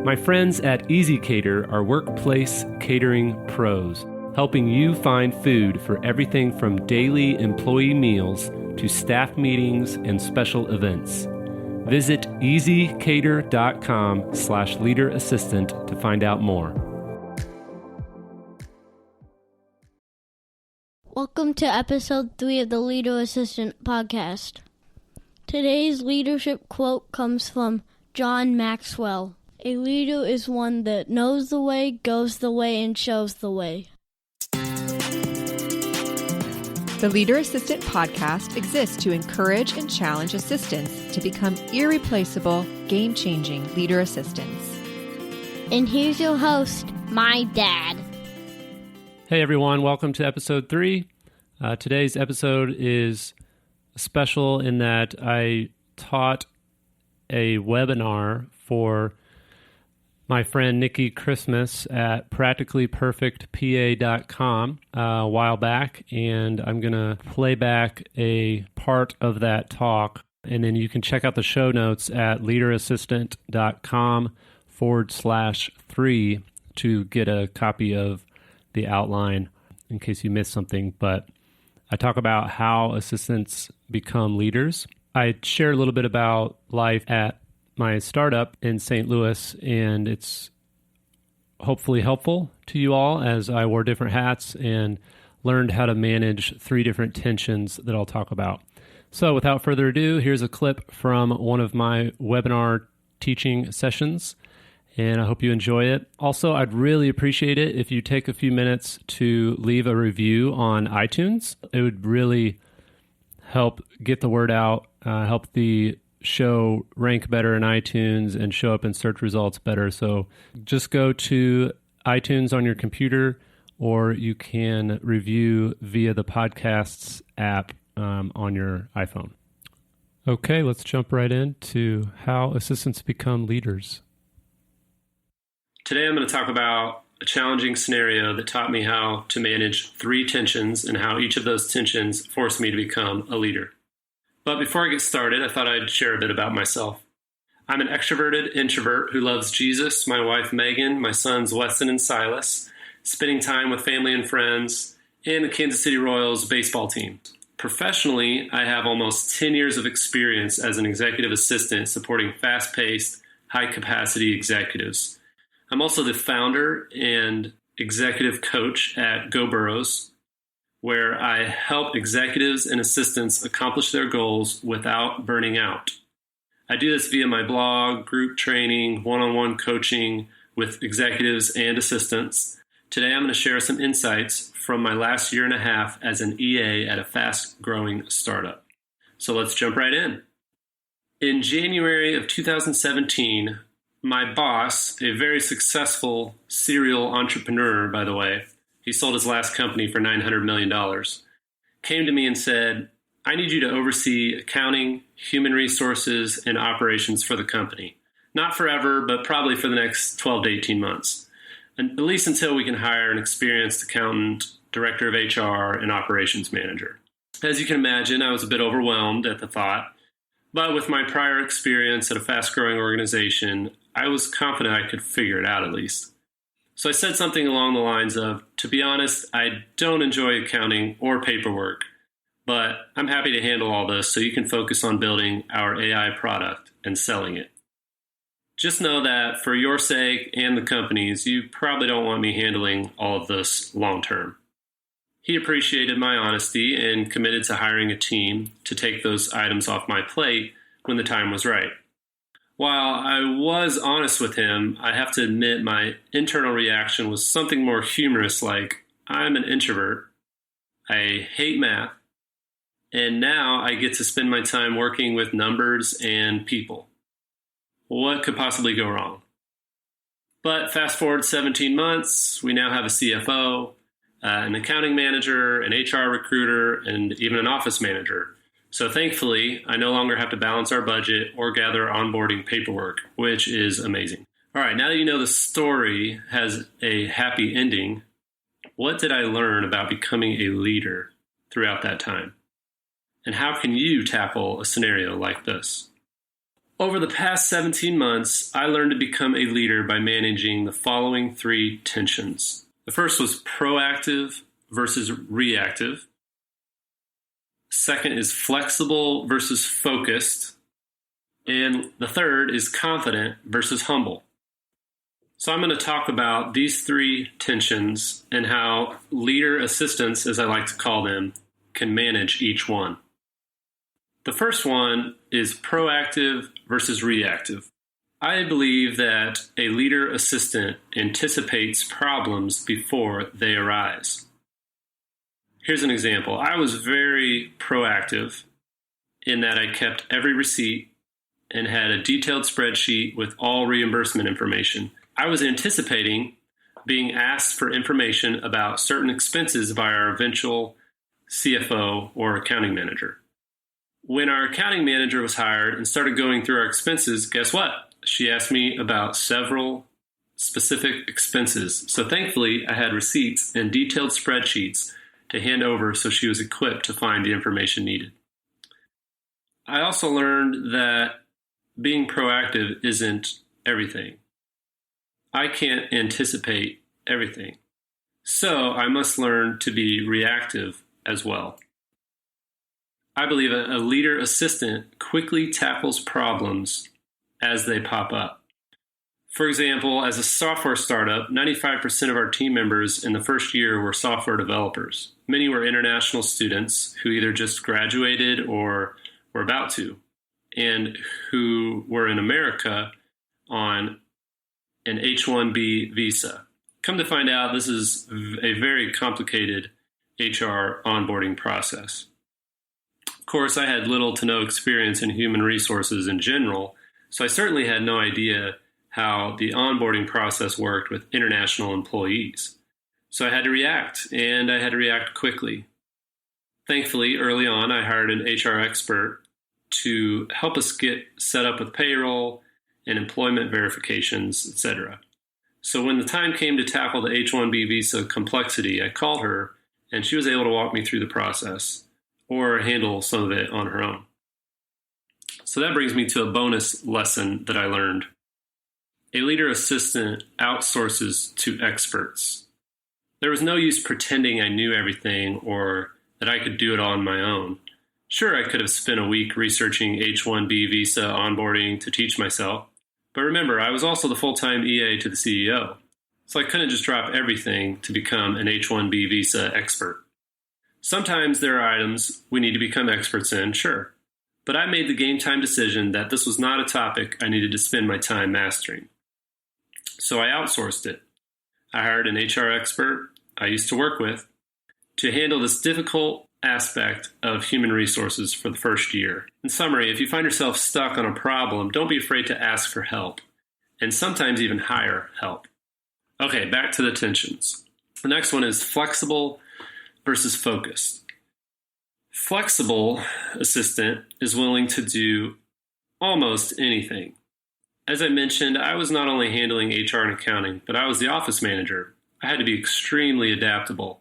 My friends at Easy Cater are workplace catering pros, helping you find food for everything from daily employee meals to staff meetings and special events. Visit easycater.com/leaderassistant to find out more. Welcome to episode 3 of the Leader Assistant podcast. Today's leadership quote comes from John Maxwell. A leader is one that knows the way, goes the way, and shows the way. The Leader Assistant podcast exists to encourage and challenge assistants to become irreplaceable, game-changing leader assistants. And here's your host, my dad. Hey everyone, welcome to episode 3. Today's episode is special in that I taught a webinar for my friend Nikki Christmas at practicallyperfectpa.com a while back, and I'm going to play back a part of that talk, and then you can check out the show notes at leaderassistant.com/3 to get a copy of the outline in case you missed something. But I talk about how assistants become leaders. I share a little bit about life at my startup in St. Louis, and it's hopefully helpful to you all as I wore different hats and learned how to manage 3 different tensions that I'll talk about. So without further ado, here's a clip from one of my webinar teaching sessions, and I hope you enjoy it. Also, I'd really appreciate it if you take a few minutes to leave a review on iTunes. It would really help get the word out, help the show rank better in iTunes and show up in search results better. So just go to iTunes on your computer, or you can review via the podcasts app on your iPhone. Okay, let's jump right into how assistants become leaders. Today I'm going to talk about a challenging scenario that taught me how to manage 3 tensions and how each of those tensions forced me to become a leader. But before I get started, I thought I'd share a bit about myself. I'm an extroverted introvert who loves Jesus, my wife Megan, my sons Weston and Silas, spending time with family and friends, and the Kansas City Royals baseball team. Professionally, I have almost 10 years of experience as an executive assistant supporting fast-paced, high-capacity executives. I'm also the founder and executive coach at Go Burrows, where I help executives and assistants accomplish their goals without burning out. I do this via my blog, group training, one-on-one coaching with executives and assistants. Today I'm going to share some insights from my last year and a half as an EA at a fast-growing startup. So let's jump right in. In January of 2017, my boss, a very successful serial entrepreneur, by the way, he sold his last company for $900 million, came to me and said, I need you to oversee accounting, human resources, and operations for the company. Not forever, but probably for the next 12 to 18 months, and at least until we can hire an experienced accountant, director of HR, and operations manager. As you can imagine, I was a bit overwhelmed at the thought, but with my prior experience at a fast-growing organization, I was confident I could figure it out at least. So I said something along the lines of, to be honest, I don't enjoy accounting or paperwork, but I'm happy to handle all this so you can focus on building our AI product and selling it. Just know that for your sake and the company's, you probably don't want me handling all of this long term. He appreciated my honesty and committed to hiring a team to take those items off my plate when the time was right. While I was honest with him, I have to admit my internal reaction was something more humorous, like, I'm an introvert, I hate math, and now I get to spend my time working with numbers and people. What could possibly go wrong? But fast forward 17 months, we now have a CFO, an accounting manager, an HR recruiter, and even an office manager. So thankfully, I no longer have to balance our budget or gather onboarding paperwork, which is amazing. All right, now that you know the story has a happy ending, what did I learn about becoming a leader throughout that time? And how can you tackle a scenario like this? Over the past 17 months, I learned to become a leader by managing the following 3 tensions. The first was proactive versus reactive. Second is flexible versus focused. And the third is confident versus humble. So I'm going to talk about these 3 tensions and how leader assistants, as I like to call them, can manage each one. The first one is proactive versus reactive. I believe that a leader assistant anticipates problems before they arise. Here's an example. I was very proactive in that I kept every receipt and had a detailed spreadsheet with all reimbursement information. I was anticipating being asked for information about certain expenses by our eventual CFO or accounting manager. When our accounting manager was hired and started going through our expenses, guess what? She asked me about several specific expenses. So thankfully, I had receipts and detailed spreadsheets to hand over so she was equipped to find the information needed. I also learned that being proactive isn't everything. I can't anticipate everything. So I must learn to be reactive as well. I believe a leader assistant quickly tackles problems as they pop up. For example, as a software startup, 95% of our team members in the first year were software developers. Many were international students who either just graduated or were about to, and who were in America on an H-1B visa. Come to find out, this is a very complicated HR onboarding process. Of course, I had little to no experience in human resources in general, so I certainly had no idea how the onboarding process worked with international employees. So I had to react, and I had to react quickly. Thankfully, early on, I hired an HR expert to help us get set up with payroll and employment verifications, etc. So when the time came to tackle the H-1B visa complexity, I called her, and she was able to walk me through the process or handle some of it on her own. So that brings me to a bonus lesson that I learned. A leader assistant outsources to experts. There was no use pretending I knew everything or that I could do it on my own. Sure, I could have spent a week researching H-1B visa onboarding to teach myself, but remember, I was also the full-time EA to the CEO, so I couldn't just drop everything to become an H-1B visa expert. Sometimes there are items we need to become experts in, sure, but I made the game time decision that this was not a topic I needed to spend my time mastering. So I outsourced it. I hired an HR expert I used to work with to handle this difficult aspect of human resources for the first year. In summary, if you find yourself stuck on a problem, don't be afraid to ask for help, and sometimes even hire help. Okay, back to the tensions. The next one is flexible versus focused. Flexible assistant is willing to do almost anything. As I mentioned, I was not only handling HR and accounting, but I was the office manager. I had to be extremely adaptable,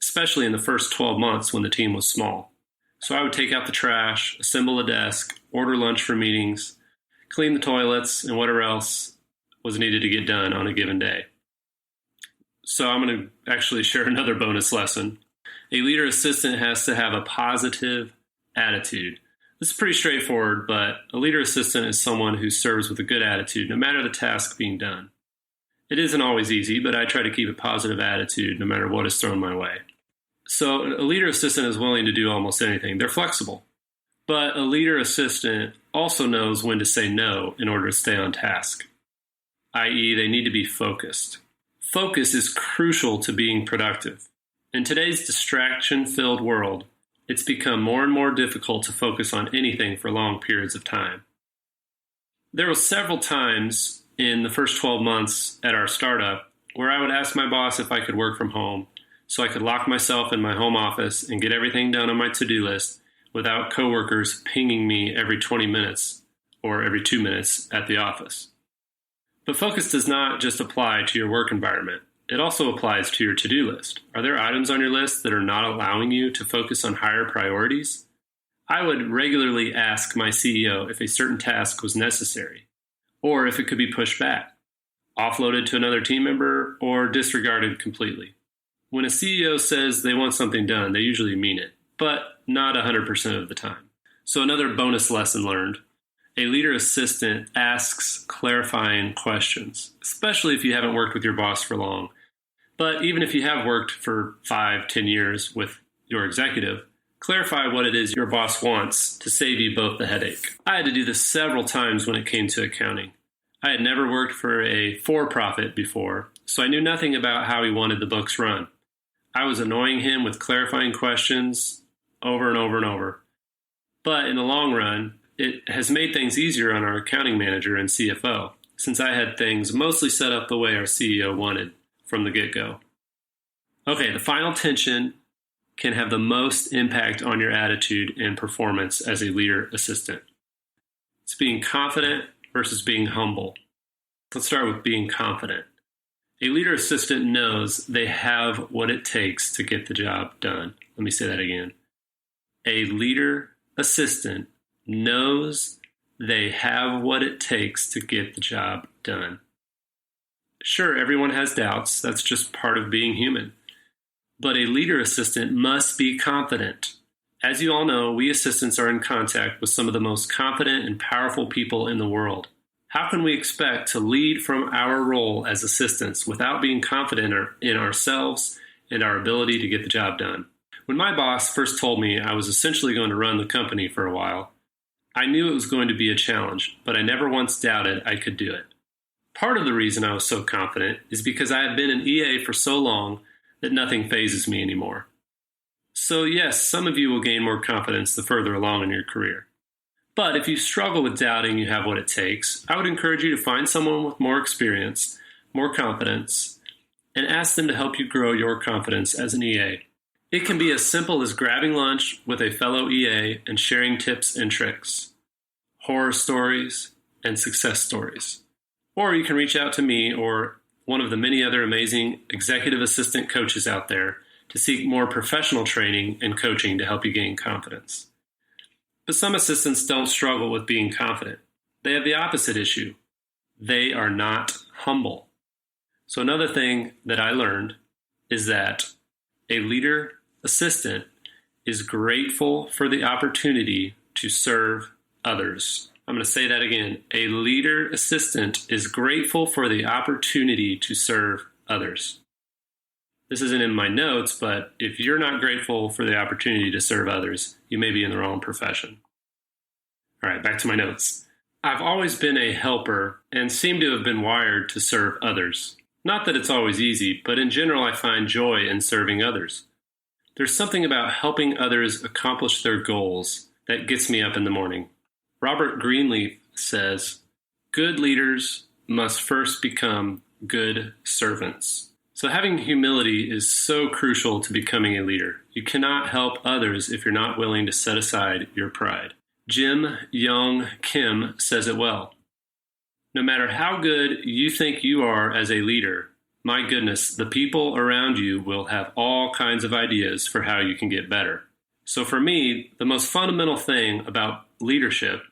especially in the first 12 months when the team was small. So I would take out the trash, assemble a desk, order lunch for meetings, clean the toilets, and whatever else was needed to get done on a given day. So I'm going to actually share another bonus lesson. A leader assistant has to have a positive attitude. This is pretty straightforward, but a leader assistant is someone who serves with a good attitude, no matter the task being done. It isn't always easy, but I try to keep a positive attitude no matter what is thrown my way. So a leader assistant is willing to do almost anything. They're flexible. But a leader assistant also knows when to say no in order to stay on task, i.e., they need to be focused. Focus is crucial to being productive. In today's distraction-filled world, it's become more and more difficult to focus on anything for long periods of time. There were several times in the first 12 months at our startup where I would ask my boss if I could work from home so I could lock myself in my home office and get everything done on my to-do list without coworkers pinging me every 20 minutes or every 2 minutes at the office. But focus does not just apply to your work environment. It also applies to your to-do list. Are there items on your list that are not allowing you to focus on higher priorities? I would regularly ask my CEO if a certain task was necessary, or if it could be pushed back, offloaded to another team member, or disregarded completely. When a CEO says they want something done, they usually mean it, but not 100% of the time. So another bonus lesson learned: a leader assistant asks clarifying questions, especially if you haven't worked with your boss for long. But even if you have worked for 5-10 years with your executive, clarify what it is your boss wants to save you both the headache. I had to do this several times when it came to accounting. I had never worked for a for-profit before, so I knew nothing about how he wanted the books run. I was annoying him with clarifying questions over and over and over. But in the long run, it has made things easier on our accounting manager and CFO, since I had things mostly set up the way our CEO wanted from the get-go. Okay, the final tension can have the most impact on your attitude and performance as a leader assistant. It's being confident versus being humble. Let's start with being confident. A leader assistant knows they have what it takes to get the job done. Let me say that again. A leader assistant knows they have what it takes to get the job done. Sure, everyone has doubts. That's just part of being human. But a leader assistant must be confident. As you all know, we assistants are in contact with some of the most confident and powerful people in the world. How can we expect to lead from our role as assistants without being confident in ourselves and our ability to get the job done? When my boss first told me I was essentially going to run the company for a while, I knew it was going to be a challenge, but I never once doubted I could do it. Part of the reason I was so confident is because I have been an EA for so long that nothing phases me anymore. So yes, some of you will gain more confidence the further along in your career. But if you struggle with doubting you have what it takes, I would encourage you to find someone with more experience, more confidence, and ask them to help you grow your confidence as an EA. It can be as simple as grabbing lunch with a fellow EA and sharing tips and tricks, horror stories, and success stories. Or you can reach out to me or one of the many other amazing executive assistant coaches out there to seek more professional training and coaching to help you gain confidence. But some assistants don't struggle with being confident. They have the opposite issue. They are not humble. So another thing that I learned is that a leader assistant is grateful for the opportunity to serve others. I'm going to say that again. A leader assistant is grateful for the opportunity to serve others. This isn't in my notes, but if you're not grateful for the opportunity to serve others, you may be in the wrong profession. All right, back to my notes. I've always been a helper and seem to have been wired to serve others. Not that it's always easy, but in general, I find joy in serving others. There's something about helping others accomplish their goals that gets me up in the morning. Robert Greenleaf says, "Good leaders must first become good servants." So having humility is so crucial to becoming a leader. You cannot help others if you're not willing to set aside your pride. Jim Young Kim says it well. No matter how good you think you are as a leader, my goodness, the people around you will have all kinds of ideas for how you can get better. So for me, the most fundamental thing about leadership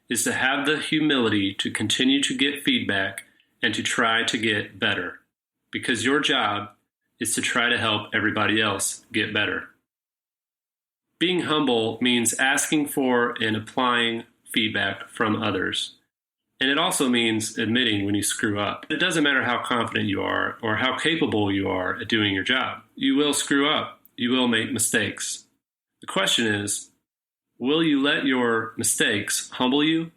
is to have the humility to continue to get feedback and to try to get better. Because your job is to try to help everybody else get better. Being humble means asking for and applying feedback from others. And it also means admitting when you screw up. It doesn't matter how confident you are or how capable you are at doing your job. You will screw up. You will make mistakes. The question is, will you let your mistakes humble you,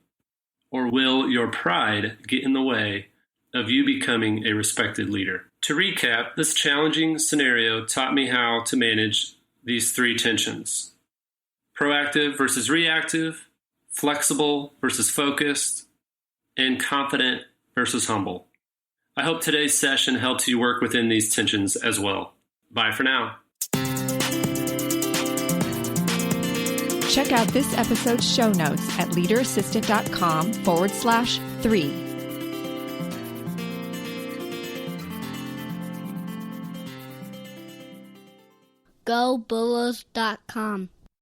or will your pride get in the way of you becoming a respected leader? To recap, this challenging scenario taught me how to manage these three tensions: proactive versus reactive, flexible versus focused, and confident versus humble. I hope today's session helps you work within these tensions as well. Bye for now. Check out this episode's show notes at leaderassistant.com/3. GoBulls.com